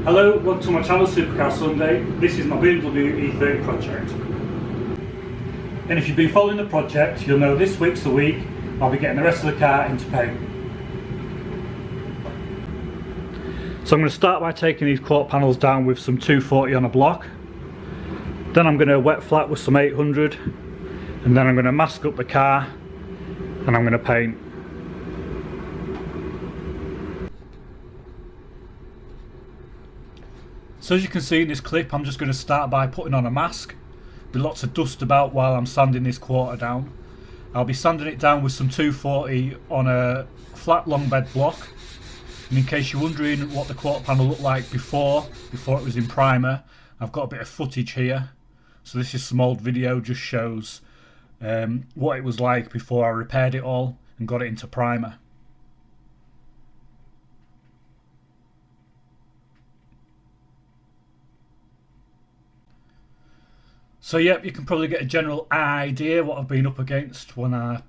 Hello, welcome to my channel Supercar Sunday. This is my BMW e30 project. And if you've been following the project, you'll know this week's the week I'll be getting the rest of the car into paint. So I'm going to start by taking these quarter panels down with some 240 on a block. Then I'm going to wet flat with some 800, and then I'm going to mask up the car and I'm going to paint. So as you can see in this clip, I'm just going to start by putting on a mask with lots of dust about while I'm sanding this quarter down. I'll be sanding it down with some 240 on a flat long bed block. And in case you're wondering what the quarter panel looked like before it was in primer, I've got a bit of footage here. So this is some old video, just shows what it was like before I repaired it all and got it into primer. So yep, you can probably get a general idea what I've been up against when I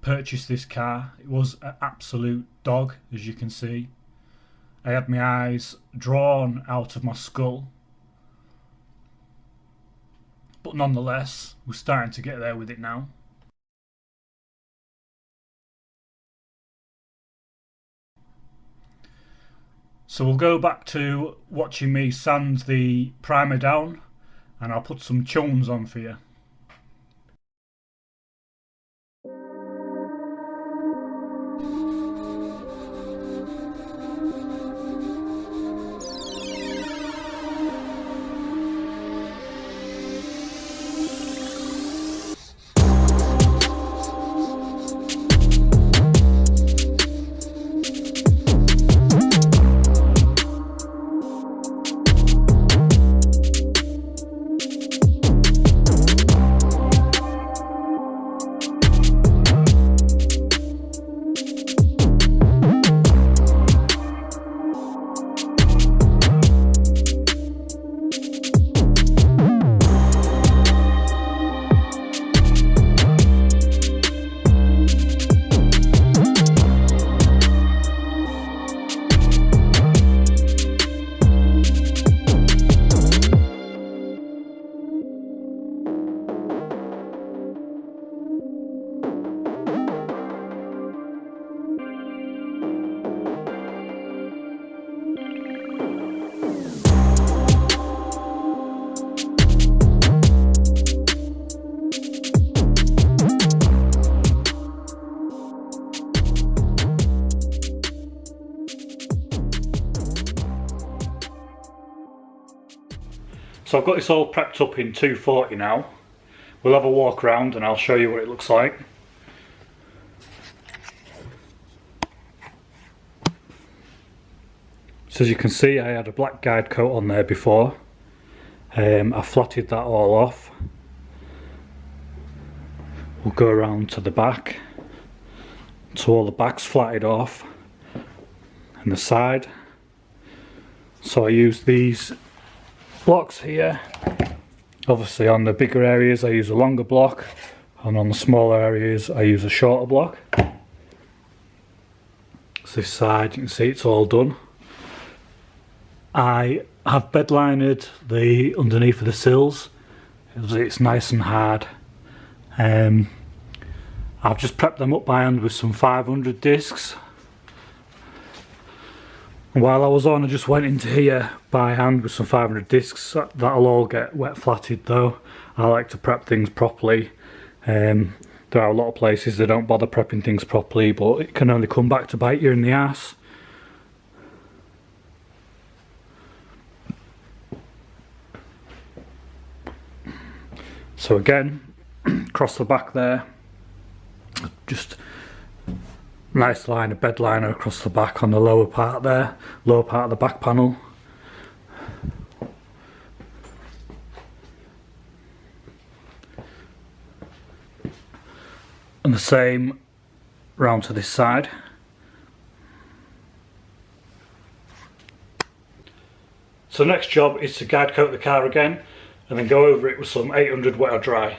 purchased this car. It was an absolute dog, as you can see. I had my eyes drawn out of my skull. But nonetheless, we're starting to get there with it now. So we'll go back to watching me sand the primer down, and I'll put some chums on for you. So I've got this all prepped up in 240 now. We'll have a walk around and I'll show you what it looks like. So as you can see, I had a black guide coat on there before. I flatted that all off. We'll go around to the back. So all the back's flatted off and the side. So I used these blocks here. Obviously on the bigger areas I use a longer block, and on the smaller areas I use a shorter block. So this side, you can see it's all done. I have bed linered the underneath of the sills. It's nice and hard. I've just prepped them up by hand with some 500 discs. While I was on, I just went into here by hand with some 500 discs. That'll all get wet flatted though. I like to prep things properly. There are a lot of places that don't bother prepping things properly, but it can only come back to bite you in the ass. So again, across the back there, just nice line of bed liner across the back on the lower part there, lower part of the back panel. And the same round to this side. So the next job is to guide coat the car again and then go over it with some 800 wet or dry.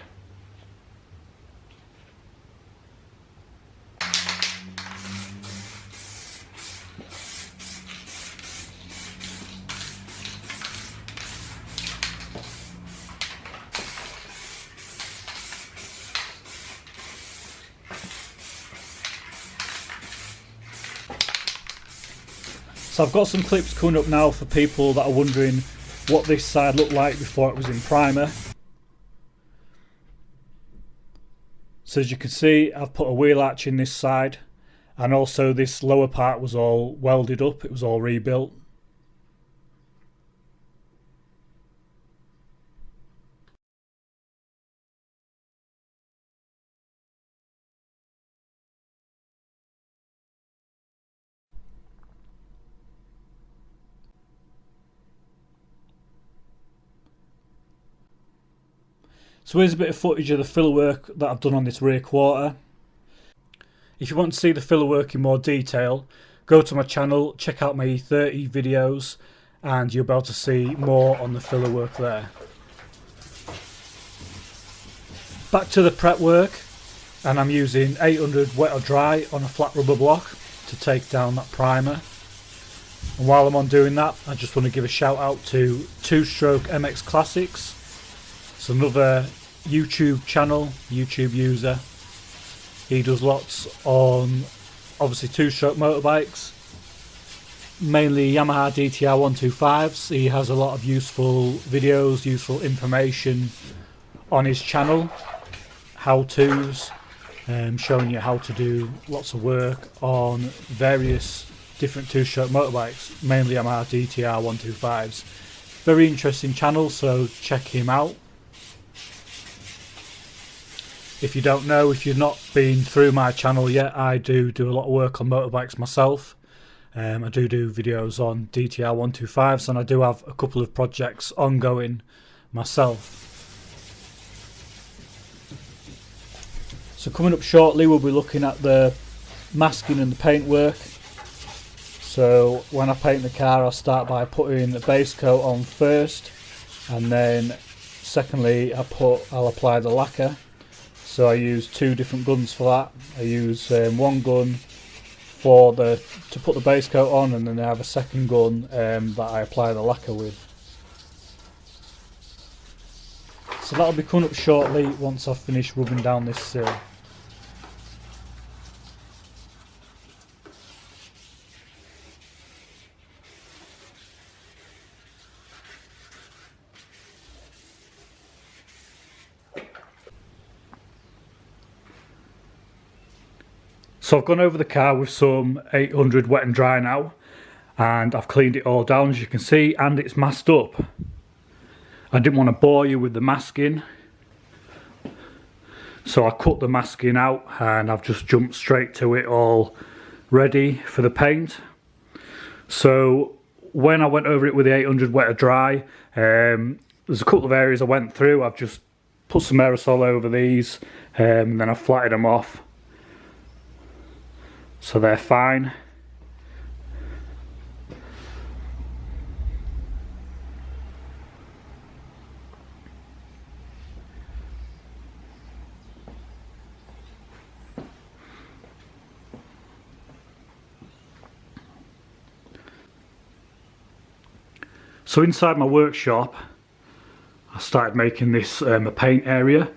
So I've got some clips coming up now for people that are wondering what this side looked like before it was in primer. So as you can see, I've put a wheel arch in this side, and also this lower part was all welded up, it was all rebuilt. So here's a bit of footage of the filler work that I've done on this rear quarter. If you want to see the filler work in more detail, go to my channel, check out my e30 videos, and you'll be able to see more on the filler work there. Back to the prep work, and I'm using 800 wet or dry on a flat rubber block to take down that primer. And while I'm on doing that, I just want to give a shout out to Two Stroke MX Classics. It's another YouTube channel, YouTube user. He does lots on obviously two-stroke motorbikes, mainly Yamaha DTR 125s. He has a lot of useful videos, useful information on his channel, how-tos, showing you how to do lots of work on various different two-stroke motorbikes, mainly Yamaha DTR 125s. Very interesting channel, so check him out. If you don't know, if you've not been through my channel yet, I do a lot of work on motorbikes myself. I do videos on DTR 125s, and I do have a couple of projects ongoing myself. So coming up shortly, we'll be looking at the masking and the paintwork. So when I paint the car, I'll start by putting the base coat on first, and then secondly I'll apply the lacquer. So I use two different guns for that. I use one gun to put the base coat on, and then I have a second gun that I apply the lacquer with. So that'll be coming up shortly once I've finished rubbing down this sill. So I've gone over the car with some 800 wet and dry now, and I've cleaned it all down, as you can see, and it's masked up. I didn't want to bore you with the masking, so I cut the masking out and I've just jumped straight to it all ready for the paint. So when I went over it with the 800 wet or dry, there's a couple of areas I went through. I've just put some aerosol over these, and then I've flattened them off. So they're fine. So inside my workshop, I started making this a paint area.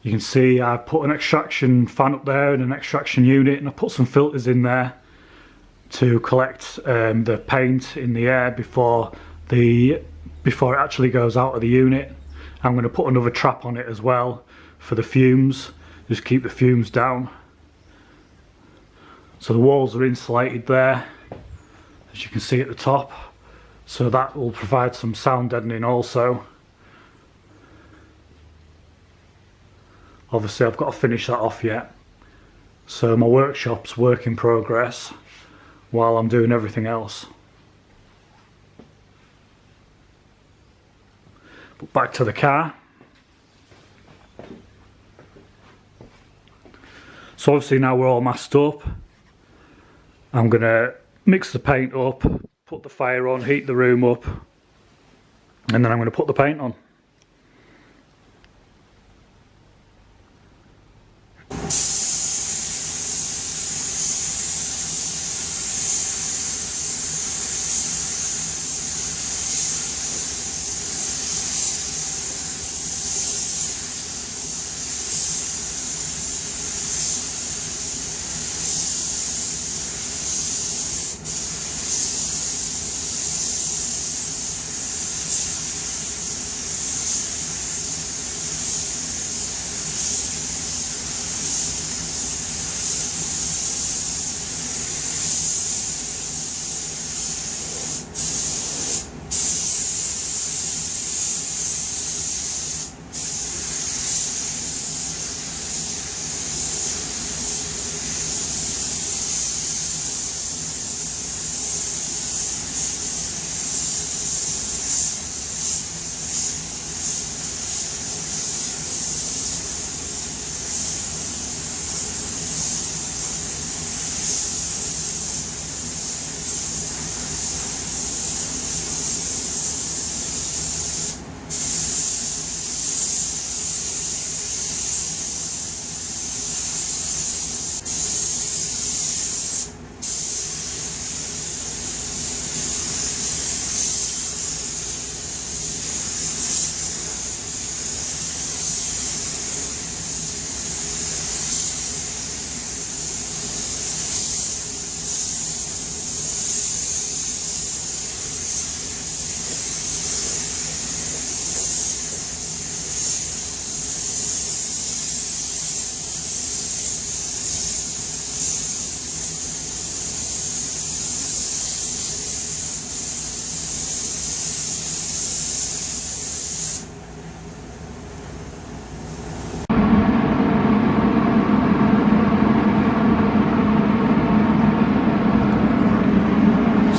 You can see I put an extraction fan up there and an extraction unit, and I put some filters in there to collect the paint in the air before it actually goes out of the unit. I'm going to put another trap on it as well for the fumes, just keep the fumes down. So the walls are insulated there, as you can see at the top, so that will provide some sound deadening also. Obviously I've got to finish that off yet, so my workshop's work in progress while I'm doing everything else. But back to the car. So obviously now we're all masked up. I'm going to mix the paint up, put the fire on, heat the room up, and then I'm going to put the paint on.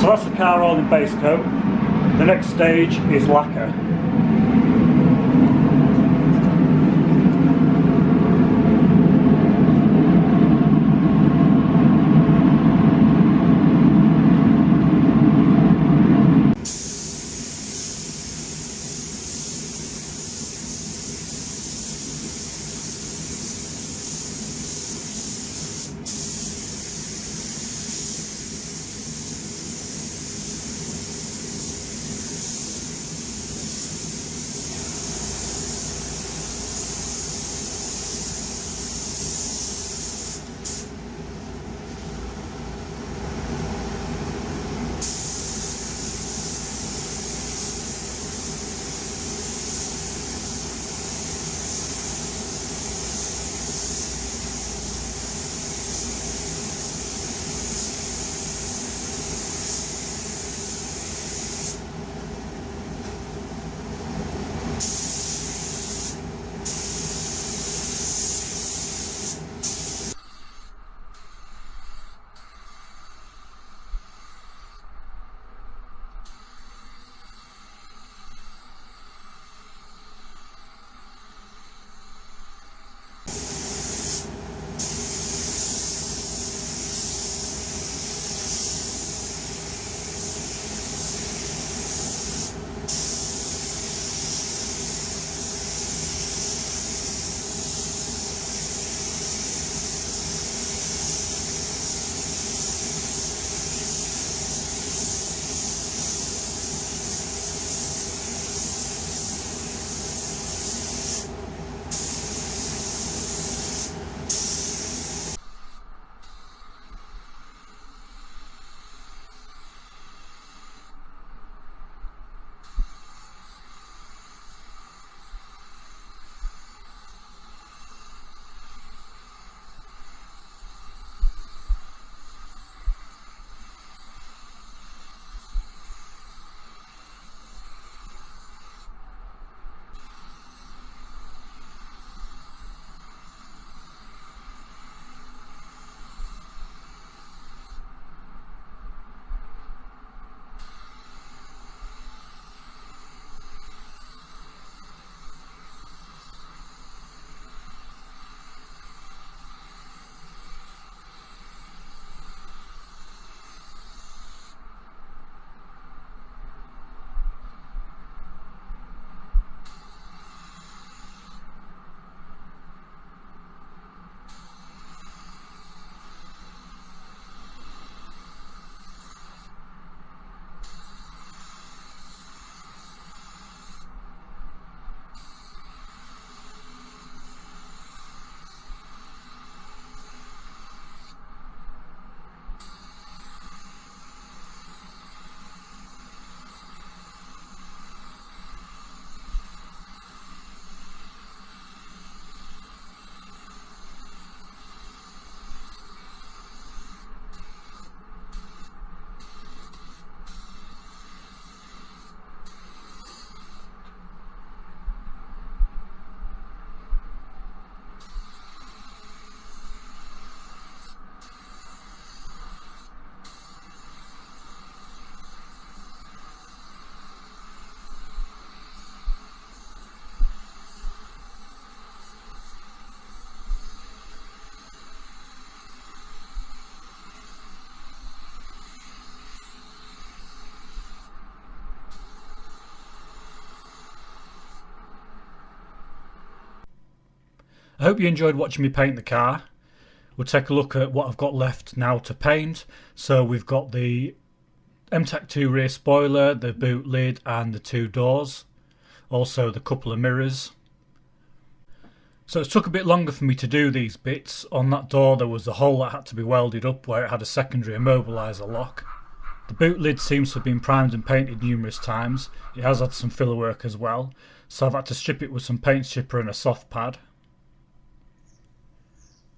So that's the car all in base coat. The next stage is lacquer. I hope you enjoyed watching me paint the car. We'll take a look at what I've got left now to paint. So we've got the MTAC2 rear spoiler, the boot lid and the two doors. Also the couple of mirrors. So it took a bit longer for me to do these bits. On that door there was a hole that had to be welded up where it had a secondary immobiliser lock. The boot lid seems to have been primed and painted numerous times. It has had some filler work as well. So I've had to strip it with some paint stripper and a soft pad.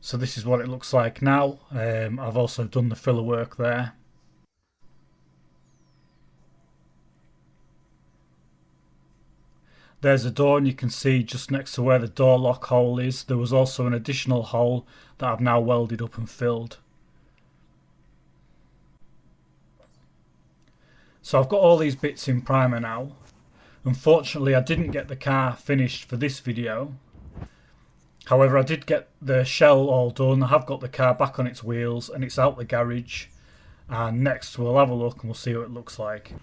So this is what it looks like now. I've also done the filler work there. There's a door and you can see just next to where the door lock hole is, there was also an additional hole that I've now welded up and filled. So I've got all these bits in primer now. Unfortunately, I didn't get the car finished for this video. However, I did get the shell all done. I have got the car back on its wheels and it's out the garage. And next we'll have a look and we'll see what it looks like.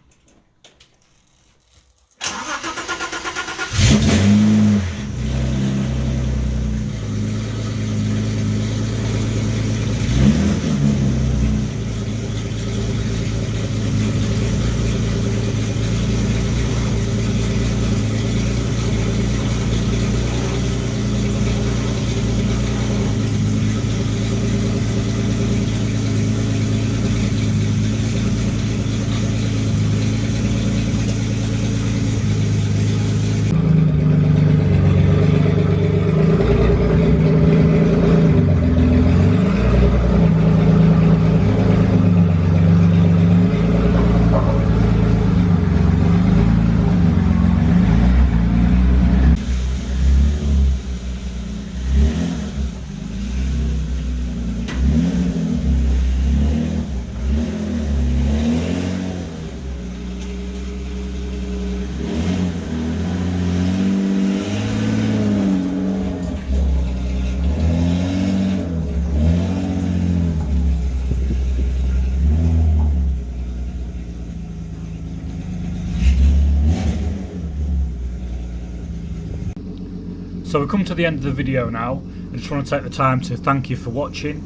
So we've come to the end of the video now. I just want to take the time to thank you for watching,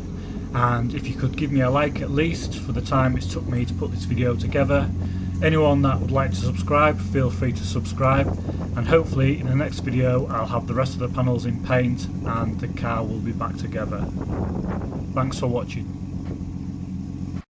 and if you could give me a like at least for the time it's took me to put this video together. Anyone that would like to subscribe, feel free to subscribe, and hopefully in the next video I'll have the rest of the panels in paint and the car will be back together. Thanks for watching.